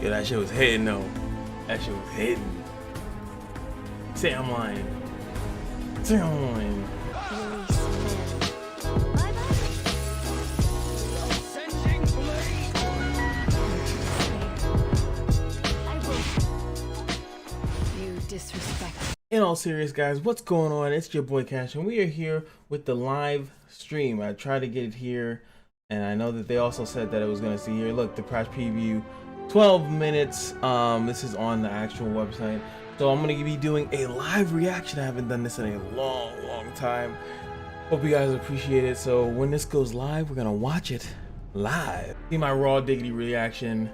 Yeah, that shit was hitting though. That shit was hitting. Say I'm lying. Say I'm lying. In all serious, guys, what's going on? It's your boy Cash, and we are here with the live stream. I tried to get it here, and I know that they also said that it was gonna see here. Look, the crash preview, 12 minutes. This is on the actual website, so I'm gonna be doing a live reaction. I haven't done this in a long time. Hope you guys appreciate it. So when this goes live, we're gonna watch it live. See my raw diggity reaction.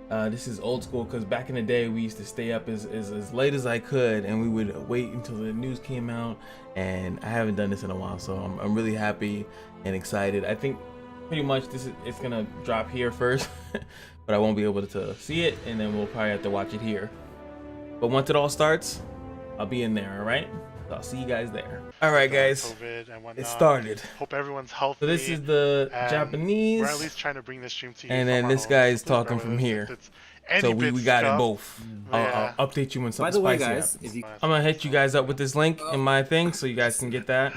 This is old school because back in the day we used to stay up as late as I could, and we would wait until the news came out, and I haven't done this in a while, so I'm really happy and excited. I think pretty much it's gonna drop here first but I won't be able to see it, and then we'll probably have to watch it here. But once it all starts, I'll be in there. All right, so I'll see you guys there. All right, guys, it started. Hope everyone's healthy. So this is the Japanese. We're at least trying to bring the stream to you. And then this guy's talking from here. So we got it both. I'll update you when something spicy happens. I'm gonna hit you guys up with this link in my thing so you guys can get that.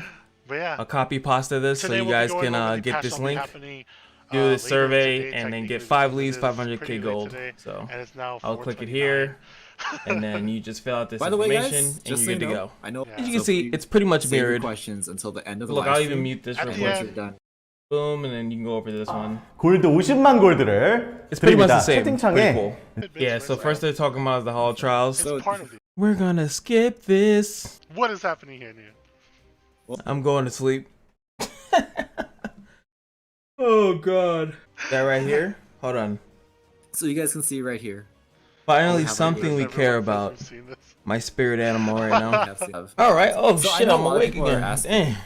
But yeah, I'll copy pasta this so you guys can get this link, do the survey, and then get 5 leads, 500k gold. So I'll click it here, and then you just fill out this information, and you're good to go. I know. As you can see, it's pretty much mirrored. Questions until the end of the Look, live I'll stream. even mute this real quick. Boom, and then you can go over to this one. 골드 50만 골드를 It's pretty much the same. 채팅창에 Pretty cool. Yeah, so first they're talking about the Hall Trials. it's part of it. We're gonna skip this. What is happening here, Neil? I'm going to sleep. Oh god. That right here? Hold on. So you guys can see right here. Finally something we care about. My spirit animal right now. Alright. Alright, oh So I shit, know I'm a lot of awake people are again. asking Dang.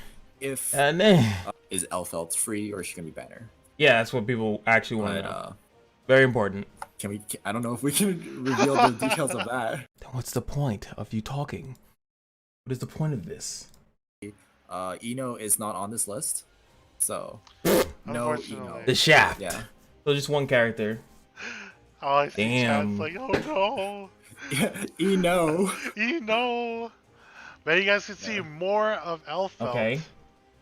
If Dang. is Elfeld free or is she gonna be banner? Yeah, that's what people actually want to But know. Very important. can we? I don't know if we can reveal the details of that. Then what's the point of you talking? What is the point of this? Eno is not on this list, so no Eno. The Shaft. Yeah. So just one character. Oh, I see Damn. chat's like, oh Yeah, Eno. no, you know. But you guys can see more of Elfeld. Okay.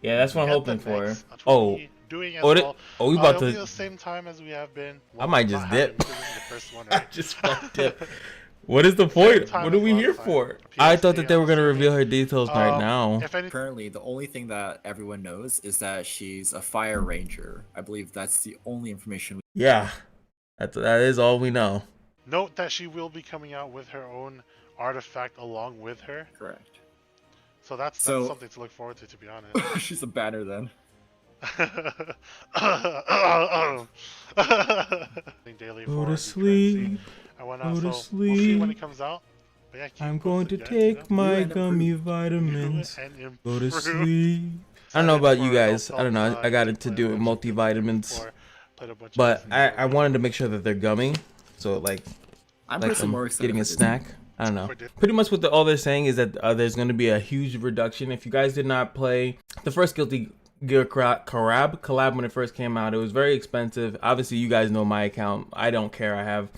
Yeah, that's what I'm Get hoping the for. mix, which Oh. we'll be doing as Oh, well. we about It'll be to. the same time as we have been. I might just not dip. because this is the first one, I right? just fucked up. What is the point? time What are as we last here time. for? I thought that they were gonna PSC, reveal her details right now. If any, Currently, the only thing that everyone knows is that she's a fire ranger. I believe that's the only information. Yeah, that is all we know. note that she will be coming out with her own artifact along with her. Correct. So that's So- something to look forward to be honest. She's a banner then. Daily Go for to the sleep. I went Go out, to so we'll see when sleep. it comes out. But yeah, keep I'm going to posted, guys, you take know? my and gummy Do vitamins. it and Go to improve. sleep. I don't know about you guys. I don't know. I got it to do with multivitamins, but I wanted to make sure that they're gummy, so like I'm like personally more I'm excited getting a for Disney. snack. I don't know. Pretty much what all they're saying is that there's going to be a huge reduction. If you guys did not play the first Guilty Gear collab when it first came out, it was very expensive. Obviously, you guys know my account. I don't care.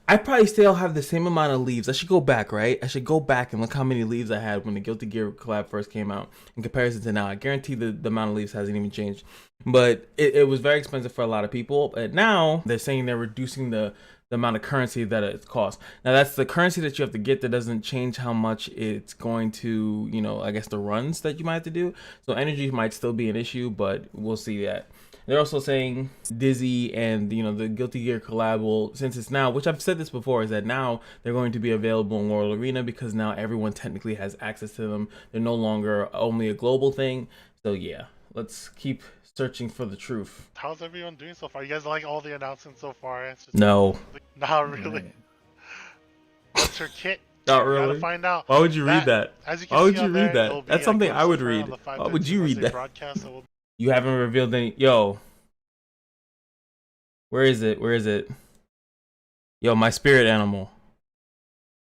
I probably still have the same amount of leaves. I should go back, right? I should go back and look how many leaves I had when the Guilty Gear collab first came out in comparison to now. I guarantee the amount of leaves hasn't even changed. But it was very expensive for a lot of people. But now they're saying they're reducing the amount of currency that it costs. Now that's the currency that you have to get. That doesn't change how much it's going to, you know, I guess the runs that you might have to do. So energy might still be an issue, but we'll see that. They're also saying Dizzy and, you know, the Guilty Gear collab will, since it's now, which I've said this before, is that now they're going to be available in World Arena because now everyone technically has access to them. They're no longer only a global thing. So yeah, let's keep searching for the truth. How's everyone doing so far? You guys like all the announcements so far? It's just No. Not really. Right. What's her kit? Not You really. gotta find out. Why would you read that? As you can Why would see you on read there, that? it'll be That's a something glimpse I of would her on read. the 5 Why would Days you read USA that? broadcast, so we'll- You haven't revealed any. Yo. Where is it? Where is it? Yo, my spirit animal.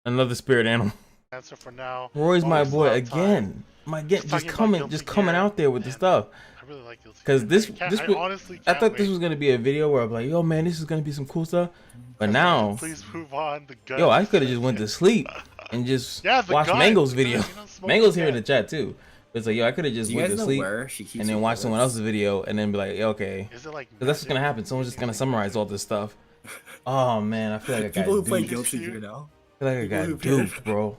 Another spirit animal. answer for now. Roy's my Always boy last time. again. talking about Guilty coming Gear, out there with the man. stuff. I really like Guilty Because Gear. I honestly I can't thought this wait. was gonna be a video where I'm like, yo man, this is gonna be some cool stuff. But Man, now, please move on. The guns. yo, I could have just went to sleep and just Yeah, the watched guns, Mango's you know, video. smoke Mango's the here in the gun. chat too. It's like, yo, I could have just Do you went guys to know sleep where she keeps and then her watch someone bullets? else's video and then be like, yeah, okay. Is it like? Because that's what's gonna happen. Someone's just gonna summarize all this stuff. Oh man, I feel like I got People who play duped. Guilty Gear now. I feel like I people who got play- duped, bro.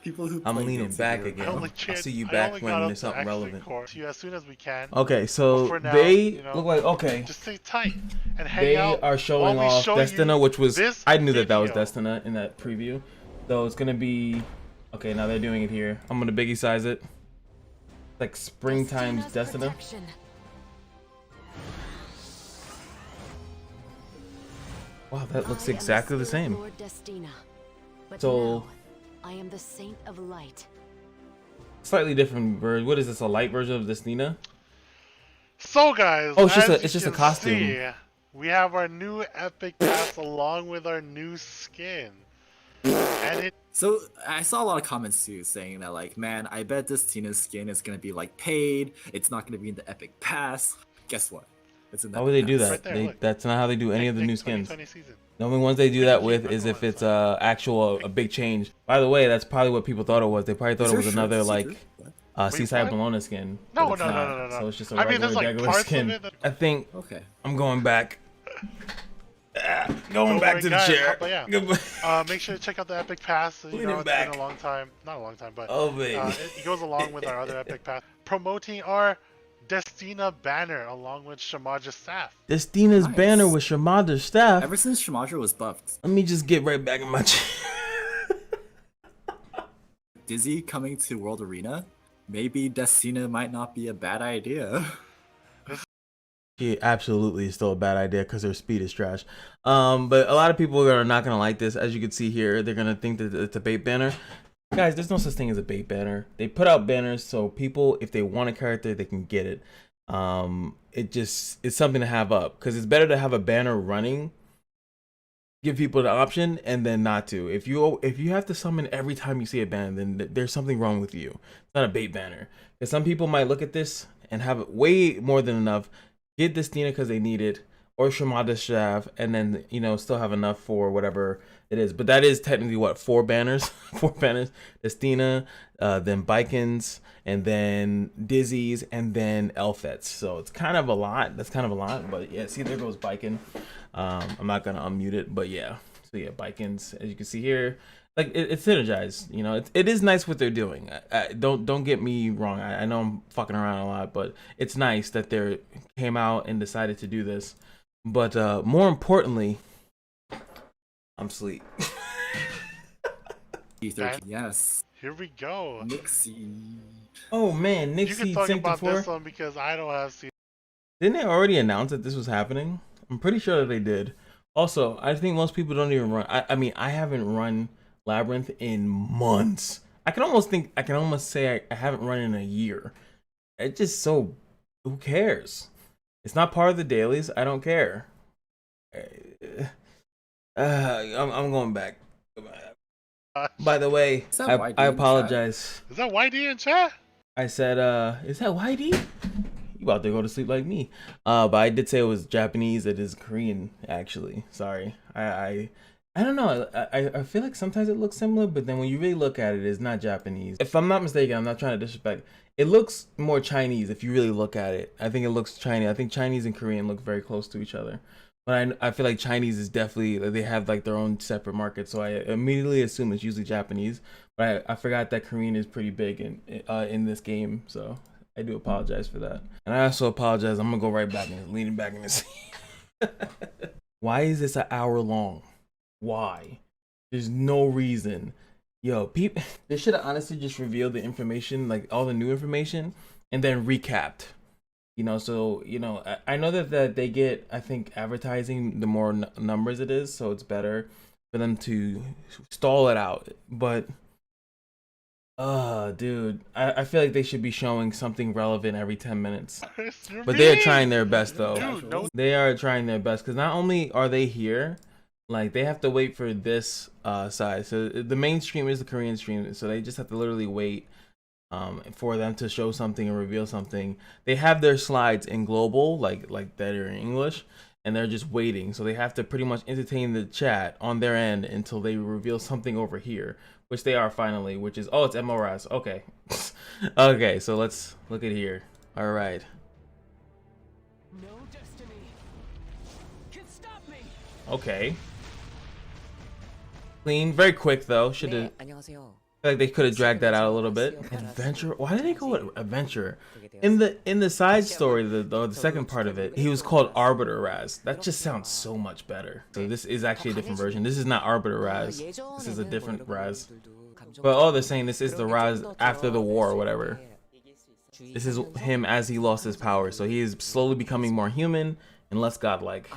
People who I'm play leaning Guilty back Gear again. now. I'll see you I back only when got up there's to something X-Ray relevant. Core to you as soon as we can. Okay, But so for now, they you know, look like okay. Just stay tight and hang They out. are showing while we off show Destina, you which was this I knew that was video. Destina in that preview. So it's gonna be okay. Now they're doing it here. I'm gonna biggie size it. Like springtime Destina. Wow, that looks exactly the same. So I am the Saint of Light. slightly different version. What is this? A light version of Destina? So guys, Oh, it's just as it's you just a can costume. see, we have our new epic pass along with our new skin, and it. So I saw a lot of comments too saying that like, man, I bet this Tina's skin is gonna be like paid. It's not gonna be in the epic pass. Guess what? It's in the How would they epic do pass. that? Right there, They, look. that's not how they do any of the Nick new skins. 2020 season. The only ones they do that Keep with it is if going, it's a big change. By the way, that's probably what people thought it was. They probably thought Is it there was another shirts like see-through? What? Seaside what? Bologna skin. No, but it's no, no, not. no, no, no. So it's just a I mean, regular, there's, like, regular parts of skin. it that- I think Okay. I'm going back. Going Don't back worry, to the guys, chair. but yeah. Goodbye. Make sure to check out the epic pass. You Leaning know, it's back. been a long time. Not a long time, but Oh baby. it goes along with our other epic pass, promoting our Destina banner along with Shamaja's staff. Destina's Nice. banner with Shamada's staff. Ever since Shamaja was buffed, Let me just get right back in my chair. Dizzy coming to World Arena, maybe Destina might not be a bad idea. It absolutely is still a bad idea because their speed is trash. But a lot of people are not gonna like this. As you can see here, they're gonna think that it's a bait banner. Guys, there's no such thing as a bait banner. They put out banners so people, if they want a character, they can get it. It's something to have up because it's better to have a banner running, give people the option, and then not to. If you have to summon every time you see a banner, then there's something wrong with you. It's not a bait banner. Because some people might look at this and have way more than enough. Get Destina because they need it, or Shamada's staff, and then still have enough for whatever it is. But that is technically what, 4 banners, 4 banners. Destina, then Bikins, and then Dizzy's, and then Elfets. So it's kind of a lot. That's kind of a lot. But yeah, see, there goes Bikin. I'm not gonna unmute it, but yeah. So yeah, Bikins, as you can see here. Like it's synergized, it is nice what they're doing. Don't get me wrong. I know I'm fucking around a lot, but it's nice that they came out and decided to do this. But more importantly, I'm asleep. Yes. Here we go. Nixie. Oh man, You Nixie can talk about Sanctifor. this one because I don't have seen. Didn't they already announce that this was happening? I'm pretty sure that they did. Also, I think most people don't even run. I mean, I haven't run Labyrinth in months. I can almost say I haven't run in a year. It's just so, who cares? It's not part of the dailies. I don't care. I'm going back. By the way, Is that YD in I the apologize. Is that YD in chat? I said, is that YD? You about to go to sleep like me. But I did say it was Japanese. It is Korean, actually. Sorry. I don't know. I feel like sometimes it looks similar, but then when you really look at it, it's not Japanese. If I'm not mistaken, I'm not trying to disrespect. It looks more Chinese if you really look at it. I think it looks Chinese. I think Chinese and Korean look very close to each other. But I feel like Chinese is definitely, they have like their own separate market. So I immediately assume it's usually Japanese. But I forgot that Korean is pretty big in this game. So I do apologize for that. And I also apologize. I'm going to go right back and leaning back in the seat. Why is this an hour long? Why? There's no reason. Yo, people, they should have honestly just revealed the information, like all the new information, and then recapped. So I know that they get, I think, advertising the more numbers it is, so it's better for them to stall it out. But dude, I feel like they should be showing something relevant every 10 minutes. But they are trying their best though. Dude, no. They are trying their best because not only are they here, like they have to wait for this side. So the main stream is the Korean stream, so they just have to literally wait for them to show something and reveal something. They have their slides in global, like that are in English, and they're just waiting. So they have to pretty much entertain the chat on their end until they reveal something over here, which they are finally, which is, oh, it's MORAS. Okay. Okay, so let's look at here. All right. No destiny can stop me. Okay. Clean, very quick though. Should have. I feel like they could have dragged that out a little bit. Adventure? Why did they go with adventure? In the side story, the second part of it, he was called Arbiter Raz. That just sounds so much better. So this is actually a different version. This is not Arbiter Raz. This is a different Raz. But oh, they're saying this is the Raz after the war or whatever. This is him as he lost his power. So he is slowly becoming more human and less godlike.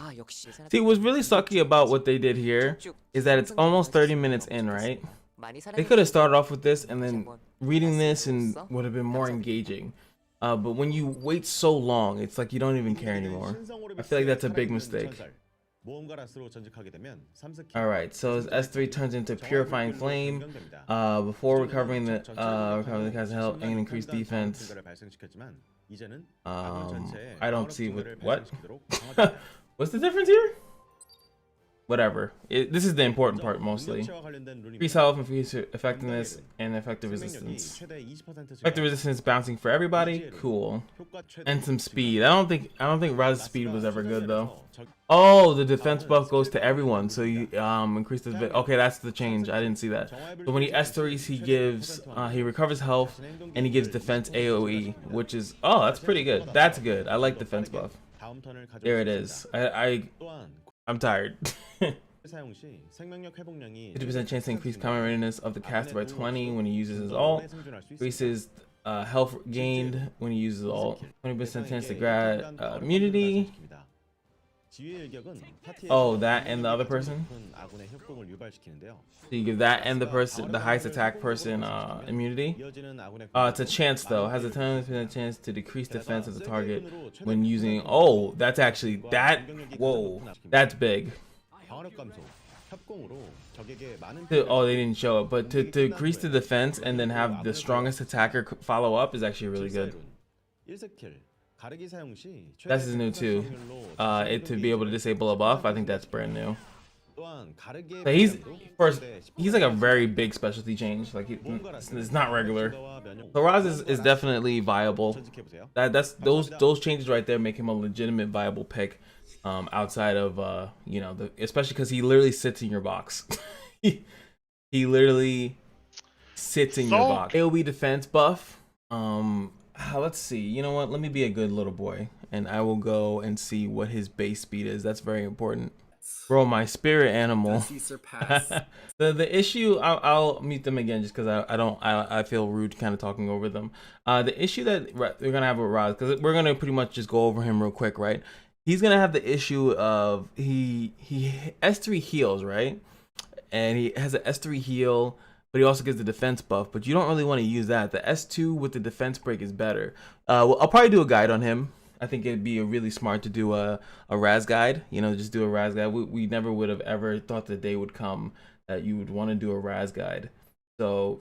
See, what's really sucky about what they did here is that it's almost 30 minutes in, right? They could have started off with this and then reading this and would have been more engaging. But when you wait so long, it's like you don't even care anymore. I feel like that's a big mistake. Alright, so as S3 turns into Purifying Flame, before recovering the cast health and increased defense. I don't see what? What's the difference here? Whatever. This is the important part mostly. Increase health, increase effectiveness, and effective resistance. Effective resistance bouncing for everybody. Cool. And some speed. I don't think Raz's speed was ever good though. Oh, the defense buff goes to everyone, so you increase the. Okay, that's the change. I didn't see that. So when he S3s, he gives he recovers health and he gives defense AOE, which is that's pretty good. That's good. I like defense buff. There it is. I'm tired. 50% chance to increase combat readiness of the caster by 20 when he uses his ult. Increases health gained when he uses ult. 20% chance to grant immunity. Oh, that and the other person? So you give that and the highest attack person immunity? It's a chance though. Has a 10% chance to decrease defense of the target when using. Oh, that's actually whoa, that's big. Oh, they didn't show it, but to increase the defense and then have the strongest attacker follow up is actually really good. That's new too. To be able to disable a buff, I think that's brand new. So he's like a very big specialty change. Like it's not regular. So Raz is definitely viable. Those changes right there make him a legitimate viable pick. Outside of especially because he literally sits in your box. he literally sits in your box. AoE defense buff. Let's see. You know what? Let me be a good little boy, and I will go and see what his base speed is. That's very important. Bro, my spirit animal. The issue, I'll meet them again just because I feel rude kind of talking over them. The issue that we're gonna have with Raz, because we're gonna pretty much just go over him real quick, right? He's gonna have the issue of he S3 heals, right? And he has an S3 heal, but he also gets the defense buff. But you don't really want to use that. The S2 with the defense break is better. Well, I'll probably do a guide on him. I think it'd be really smart to do a Raz guide. Just do a Raz guide. We never would have ever thought the day would come that you would want to do a Raz guide. So,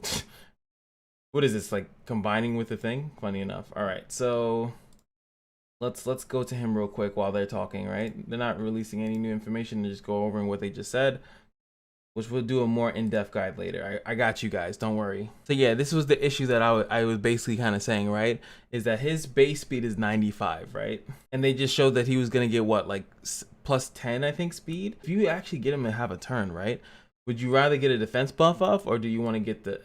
what is this, like combining with the thing? Funny enough. All right, so. Let's go to him real quick while they're talking, right? They're not releasing any new information. They just go over what they just said, which we'll do a more in-depth guide later. I got you guys, don't worry. So yeah, this was the issue that I was basically kind of saying, right? Is that his base speed is 95, right? And they just showed that he was gonna get what, like plus 10, I think, speed. If you actually get him to have a turn, right? Would you rather get a defense buff off, or do you want to get the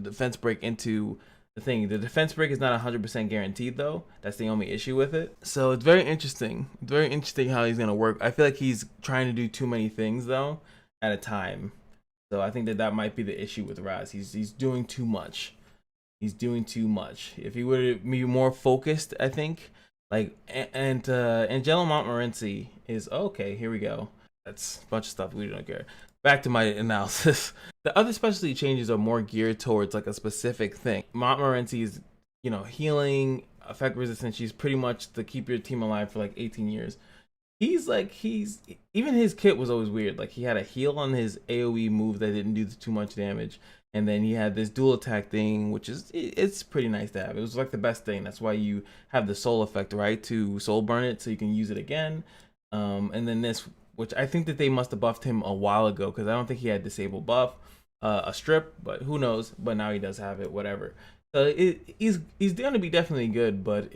defense break into the thing? The defense break is not 100% guaranteed though. That's the only issue with it. So it's very interesting. It's very interesting how he's gonna work. I feel like he's trying to do too many things though at a time. So I think that might be the issue with Raz. He's doing too much. He's doing too much. If he were to be more focused, I think. Like Angelo Montmorency is okay. Here we go. That's a bunch of stuff we don't care. Back to my analysis. The other specialty changes are more geared towards like a specific thing. Montmorency is, healing, effect resistance. She's pretty much to keep your team alive for like 18 years. Even his kit was always weird. Like he had a heal on his AoE move that didn't do too much damage. And then he had this dual attack thing, which is it's pretty nice to have. It was like the best thing. That's why you have the soul effect, right? To soul burn it so you can use it again. And then this, which I think that they must have buffed him a while ago because I don't think he had disable buff, a strip, but who knows? But now he does have it, whatever. So he's going to be definitely good, but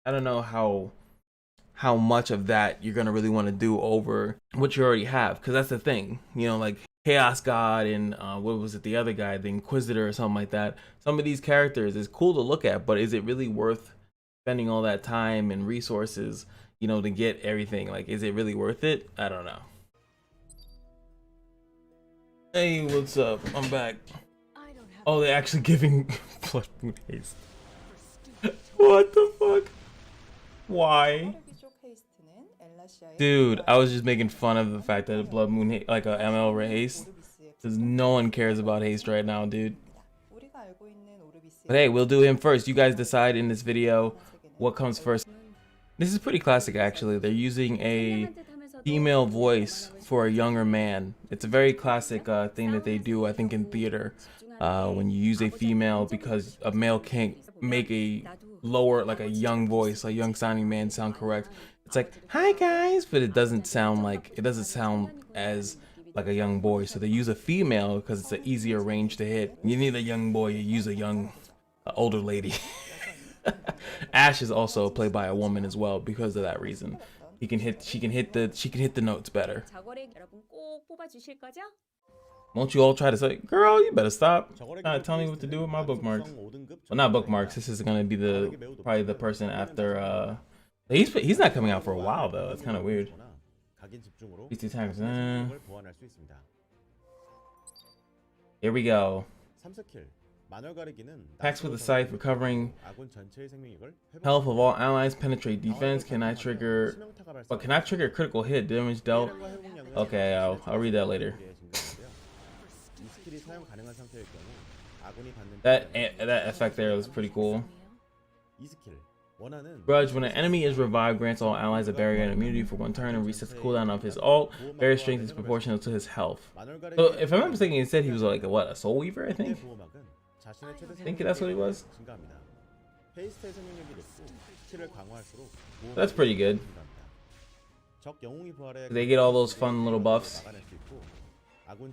I don't know how much of that you're gonna really want to do over what you already have, because that's the thing, you know, like Chaos God and what was it, the other guy, the Inquisitor or something like that. Some of these characters is cool to look at, but is it really worth spending all that time and resources, you know, to get everything? Like, is it really worth it? I don't know. Hey, what's up? I'm back. I don't have Oh, they're actually giving Blood Moon Haste. What the fuck? Why? Dude, I was just making fun of the fact that Blood Moon, like a ML Haste, because no one cares about Haste right now, dude. But hey, we'll do him first. You guys decide in this video what comes first. This is pretty classic, actually. They're using a female voice for a younger man. It's a very classic thing that they do, I think, in theater. When you use a female, because a male can't make a lower, like a young voice, a young sounding man sound correct. It's like, hi guys, but it doesn't sound as like a young boy. So they use a female because it's an easier range to hit. You need a young boy, you use a young, older lady. Ash is also played by a woman as well because of that reason. She can hit the notes better. Won't you all try to say, girl, you better stop tell me what to do with my bookmarks. Well, not bookmarks. This is gonna be probably the person after. He's not coming out for a while though. It's kind of weird. 50 times. Here we go. Attacks with a scythe, recovering health of all allies, penetrate defense. Can I trigger a critical hit? Damage dealt. Okay, I'll read that later. That effect there was pretty cool. Grudge, when an enemy is revived, grants all allies a barrier and immunity for 1 turn and resets the cooldown of his ult. Barrier strength is proportional to his health. So if I'm not mistaken, it said he was like a soul weaver, I think. I think that's what he was. That's pretty good. They get all those fun little buffs.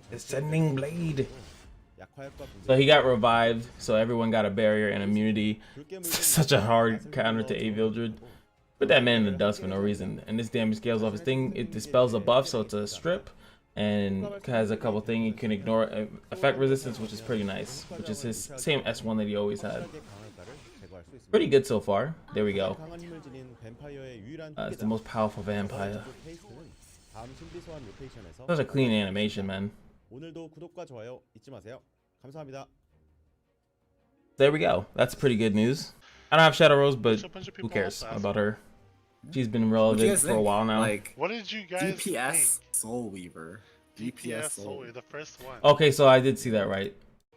Descending Blade. So he got revived, so everyone got a barrier and immunity. Such a hard counter to A Vildred. Put that man in the dust for no reason. And this damage scales off his thing. It dispels a buff, so it's a strip. And has a couple things. You can ignore effect resistance, which is pretty nice. Which is his same S1 that he always had. Pretty good so far. There we go. It's the most powerful vampire. Such a clean animation, man. There we go. That's pretty good news. I don't have Shadow Rose, but who cares about her? She's been relevant for a while now. Like, what did you guys DPS think? Soul Weaver. DPS Soul Weaver, the first one. Okay, so I did see that right.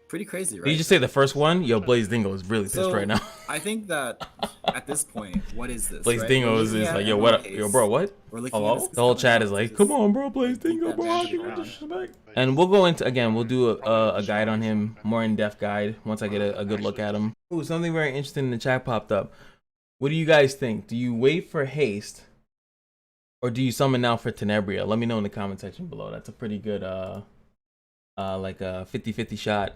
Pretty crazy, right? Did you just say the first one? Yo, Blaze Dingo is really pissed right now. I think that at this point, what is this? Blaze right? Dingo is like, yo, what up? Yo, bro, what? Hello? The whole chat is like, come on, bro, Blaze Dingo, bro. How can you disrespect? And we'll go into, again, we'll do a guide on him, more in-depth guide, once I get a good look at him. Ooh, something very interesting in the chat popped up. What do you guys think? Do you wait for Haste, or do you summon now for Tenebria? Let me know in the comment section below. That's a pretty good, like a 50-50 shot.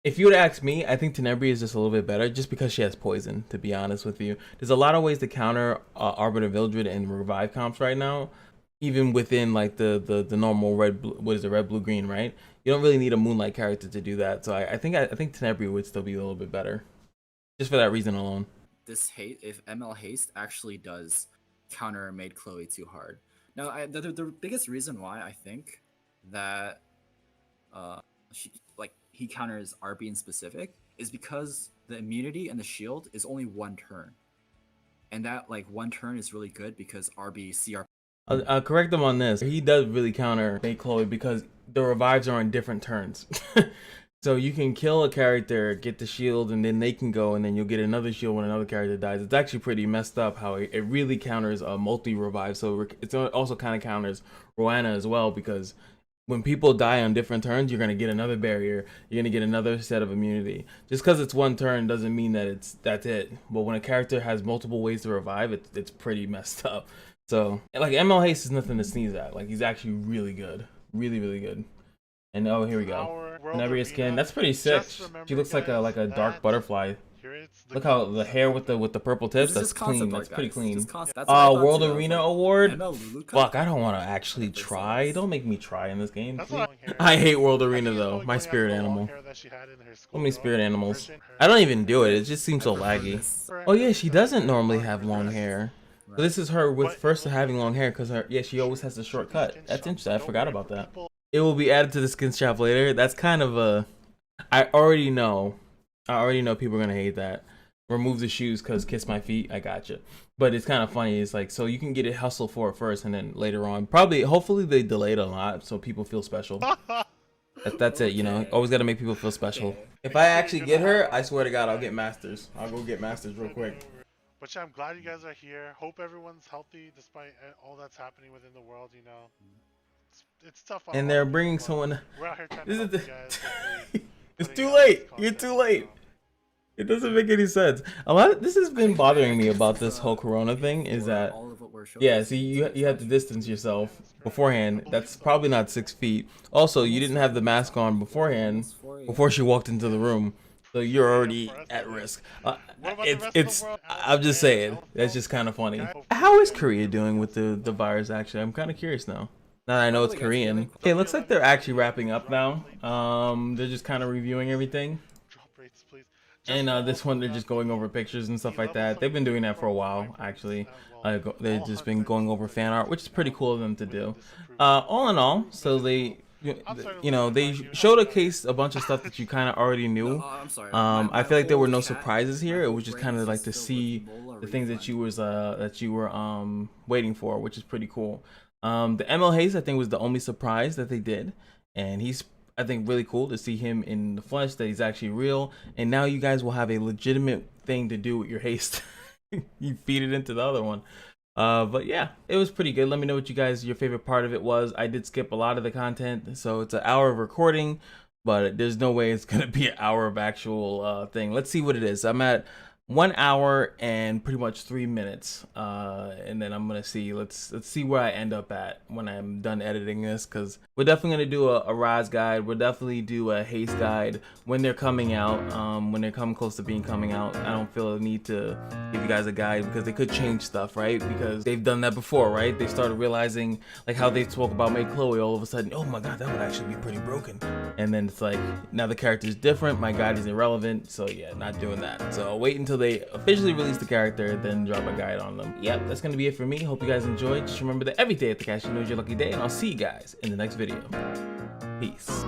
If you would ask me, I think Tenebria is just a little bit better, just because she has poison, to be honest with you. There's a lot of ways to counter Arbiter Vildred and revive comps right now, even within like the normal red, what is it, red, blue, green, right? You don't really need a Moonlight character to do that. So I think Tenebria would still be a little bit better, just for that reason alone. This hate, if ML Haste actually does counter Maid Chloe too hard. Now, the biggest reason why I think that he counters RB in specific is because the immunity and the shield is only 1 turn, and that like 1 turn is really good because RB CR. I'll correct him on this. He does really counter Maid Chloe because the revives are on different turns. So you can kill a character, get the shield, and then they can go, and then you'll get another shield when another character dies. It's actually pretty messed up how it really counters a multi-revive. So it also kind of counters Roanna as well, because when people die on different turns, you're gonna get another barrier. You're gonna get another set of immunity. Just because it's one turn doesn't mean that that's it. But when a character has multiple ways to revive, it's pretty messed up. So like ML Haste is nothing to sneeze at. Like he's actually really good, really good. And oh, here we go. Never skin. That's pretty sick. She looks like a dark butterfly. Look how the hair with the purple tips. That's clean. That's pretty clean. World Arena Award. Fuck, I don't want to actually try. Don't make me try in this game. I hate World Arena though. My spirit animal. So many spirit animals. I don't even do it. It just seems so laggy. Oh yeah, she doesn't normally have long hair. So this is her with first having long hair because she always has a shortcut. That's interesting. I forgot about that. It will be added to the skin shop later. That's kind of a. I already know people are gonna hate that. Remove the shoes because kiss my feet. I gotcha. But it's kind of funny. It's like, so you can get it hustle for it first and then later on. Hopefully they delay it a lot so people feel special. That's it, you know. Always got to make people feel special. If I actually get her, I swear to God, I'll get Masters. I'll go get Masters real quick. But yeah, I'm glad you guys are here. Hope everyone's healthy despite all that's happening within the world, you know. It's tough. And they're bringing someone. We're out here trying to help you guys. It's too late. You're too late. It doesn't make any sense. This has been bothering me about this whole Corona thing is that, yeah, see, you have to distance yourself beforehand. That's probably not 6 feet. Also, you didn't have the mask on beforehand before she walked into the room, so you're already at risk. I'm just saying, that's just kind of funny. How is Korea doing with the virus? Actually, I'm kind of curious now. Now that I know it's Korean. Okay, it looks like they're actually wrapping up now. They're just kind of reviewing everything. And this one, they're just going over pictures and stuff like that. They've been doing that for a while, actually. They've just been going over fan art, which is pretty cool of them to do. All in all, so they showcased a bunch of stuff that you kind of already knew. I feel like there were no surprises here. It was just kind of like to see the things that you were waiting for, which is pretty cool. The ML Haste, I think, was the only surprise that they did, and he's, I think, really cool to see him in the flesh, that he's actually real, and now you guys will have a legitimate thing to do with your haste. You feed it into the other one. But yeah, it was pretty good. Let me know what your favorite part of it was. I did skip a lot of the content, so it's an hour of recording, but there's no way it's gonna be an hour of actual thing. Let's see what it is. I'm at 1 hour and pretty much 3 minutes, and then I'm gonna see. Let's see where I end up at when I'm done editing this, because we're definitely gonna do a Raz guide. We'll definitely do a Haste guide when they're coming out. When they come close to coming out, I don't feel a need to give you guys a guide because they could change stuff, right? Because they've done that before, right? They started realizing, like how they spoke about May Chloe, all of a sudden, oh my God, that would actually be pretty broken. And then it's like, now the character is different, my guide is irrelevant, so yeah, not doing that. So wait until they officially release the character, then drop a guide on them. Yep, that's gonna be it for me. Hope you guys enjoyed. Just remember that every day at the cash, you know, is your lucky day, and I'll see you guys in the next video. Peace.